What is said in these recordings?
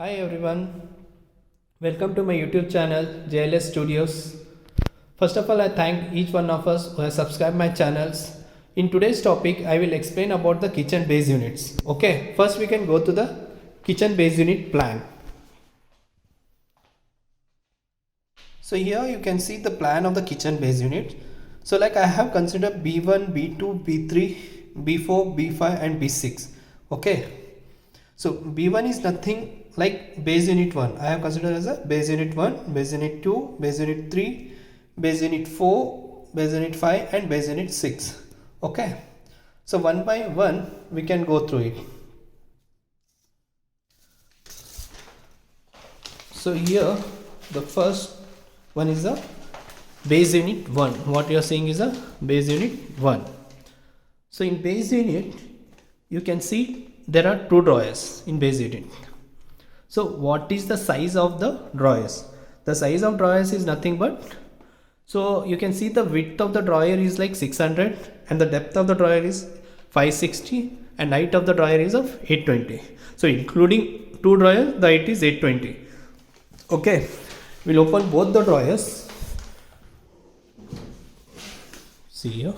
Hi everyone, welcome to my YouTube channel JLS Studios. First of all, I thank each one of us who has subscribed my channels. In today's topic, I will explain about the kitchen base units. Okay, first we can go to the kitchen base unit plan. So here you can see the plan of the kitchen base unit. So like I have considered B1, B2, B3, B4, B5 and B6. Okay. So B1 is nothing like base unit 1. I have considered as a base unit 1, base unit 2, base unit 3, base unit 4, base unit 5 and base unit 6. Okay. So one by one we can go through it. So here the first one is a base unit 1. What you are saying is a base unit 1. So in base unit you can see there are two drawers in base unit. So what is the size of the drawers? The size of drawers is nothing but, so you can see the width of the drawer is like 600 and the depth of the drawer is 560 and height of the drawer is of 820. So including two drawers the height is 820. Okay, we'll open both the drawers. See here.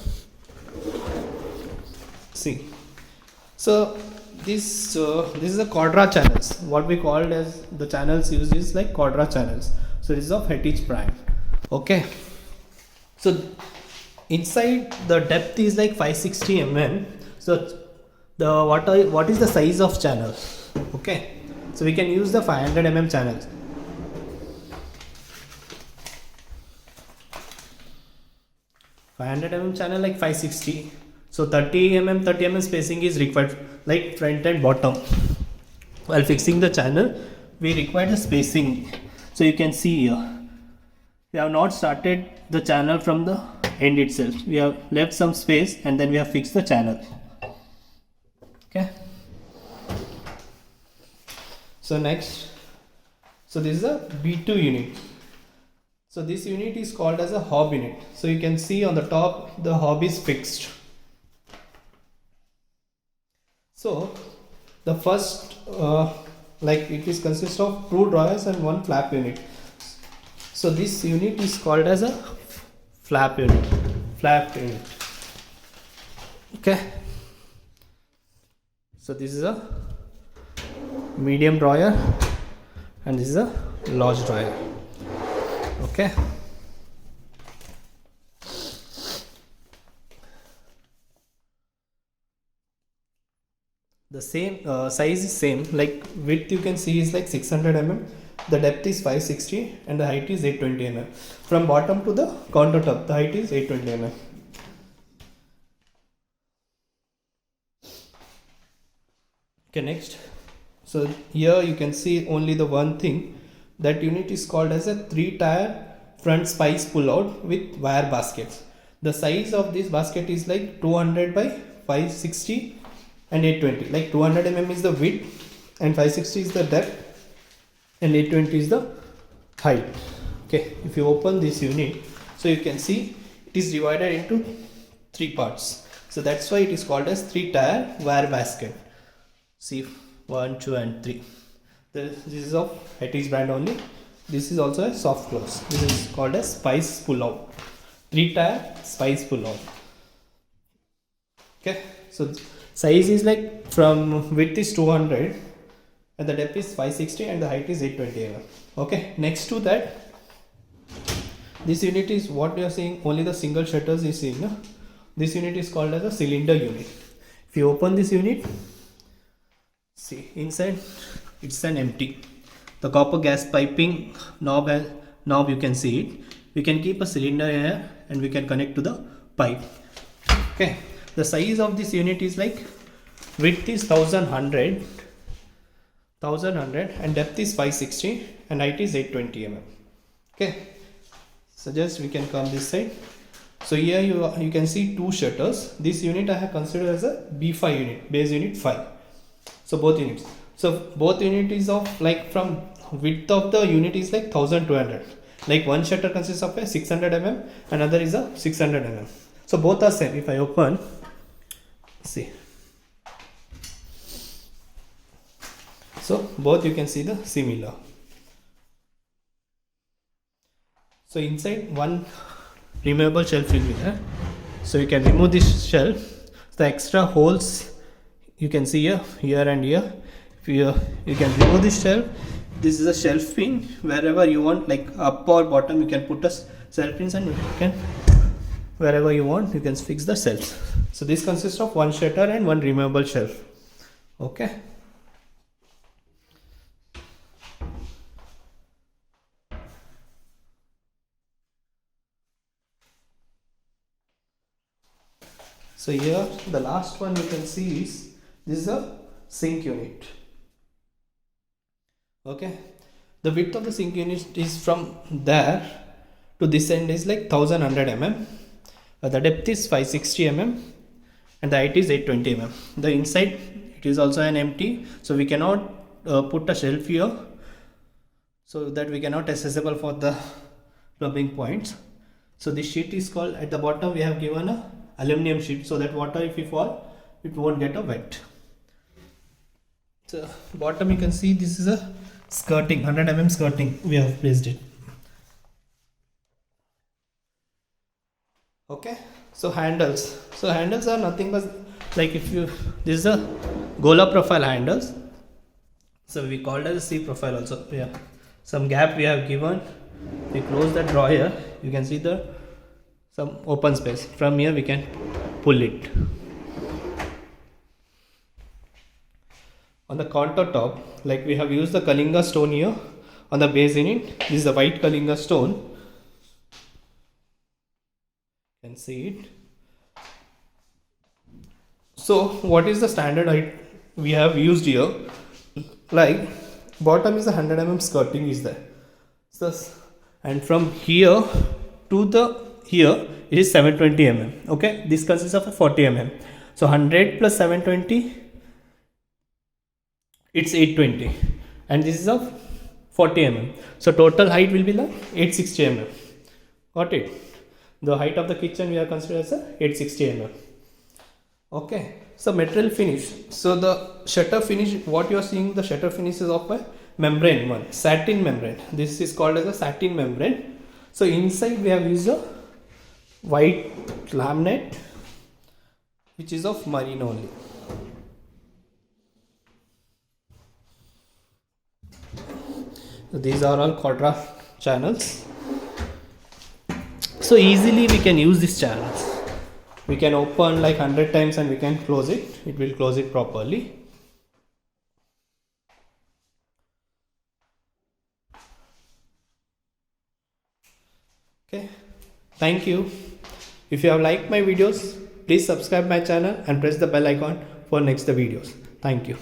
See. So this is a quadra channels. What we called as the channels used is like quadra channels. So this is of Hettich brand. Okay. So inside the depth is like 560 mm. So the what is the size of channel? Okay. So we can use the 500 mm channels. 500 mm channel like 560. So 30 mm spacing is required, like front and bottom. While fixing the channel, we require the spacing. So you can see here, we have not started the channel from the end itself. We have left some space and then we have fixed the channel. Okay. So next, so this is a B2 unit. So this unit is called as a hob unit. So you can see on the top, the hob is fixed. So the first like it is consists of two drawers and one flap unit. So this unit is called as a flap unit. Okay. So this is a medium drawer and this is a large drawer. Okay. The same size is same, like width you can see is like 600 mm, the depth is 560 and the height is 820 mm. From bottom to the countertop the height is 820 mm. Okay, next. So here you can see only the one thing, that unit is called as a 3-tier front spice pull out with wire baskets. The size of this basket is like 200 by 560 and 820. Like 200 mm is the width and 560 is the depth and 820 is the height. Okay, if you open this unit, so you can see it is divided into 3 parts. So that's why it is called as 3-tier wire basket. See, 1, 2 and 3. This is of Hettich brand only. This is also a soft close. This is called as spice pull out. 3-tier spice pull out. Okay, so size is like from width is 200 and the depth is 560 and the height is 820 mm. Okay, next to that, this unit is what you are seeing, only the single shutters is seeing. No? This unit is called as a cylinder unit. If you open this unit, see inside it's an empty. The copper gas piping knob you can see it. We can keep a cylinder here and we can connect to the pipe. Okay. The size of this unit is like width is 1100 and depth is 560 and height is 820 mm. Okay, so just we can come this side. So here you can see two shutters. This unit I have considered as a B5 unit, base unit 5. So both units. So both unit is of like from width of the unit is like 1200. Like one shutter consists of a 600 mm, another is a 600 mm. So both are same. If I open, see, So both you can see the similar. So inside one removable shelf will be there, so you can remove this shelf. The extra holes you can see here and here. If you can remove this shelf. This is a shelf pin. Wherever you want, like up or bottom, you can put a shelf pins, and you can wherever you want you can fix the shelves. So this consists of one shutter and one removable shelf. Okay. So here the last one you can see is this is a sink unit. Okay, the width of the sink unit is from there to this end is like 1100 mm. The depth is 560 mm and the height is 820 mm. The inside it is also an empty, so we cannot put a shelf here, so that we cannot accessible for the plumbing points. So this sheet is called, at the bottom we have given a aluminum sheet, so that water if you fall it won't get a wet. So bottom you can see this is a skirting, 100 mm skirting we have placed it. Okay, so handles are nothing but like, if you, this is a Gola profile handles, so we called as a C profile also. Yeah, some gap we have given. We close the drawer, you can see the some open space. From here we can pull it. On the countertop, like we have used the Kalinga stone here on the base unit. This is the white Kalinga stone. You can see it. So what is the standard height we have used here? Like bottom is the 100 mm skirting is there. So, and from here to the here it is 720 mm. Okay, this consists of a 40 mm. So 100 plus 720, it's 820, and this is of 40 mm. So total height will be like 860 mm. Got it? The height of the kitchen we are considered as a 860 mm. Okay. So material finish. So the shutter finish, what you are seeing, the shutter finish is of a membrane one, satin membrane. This is called as a satin membrane. So inside we have used a white laminate, which is of marine only. So these are all quadra channels. So easily we can use these channels. We can open like 100 times and we can close it. It will close it properly. Okay. Thank you. If you have liked my videos, please subscribe my channel and press the bell icon for next videos. Thank you.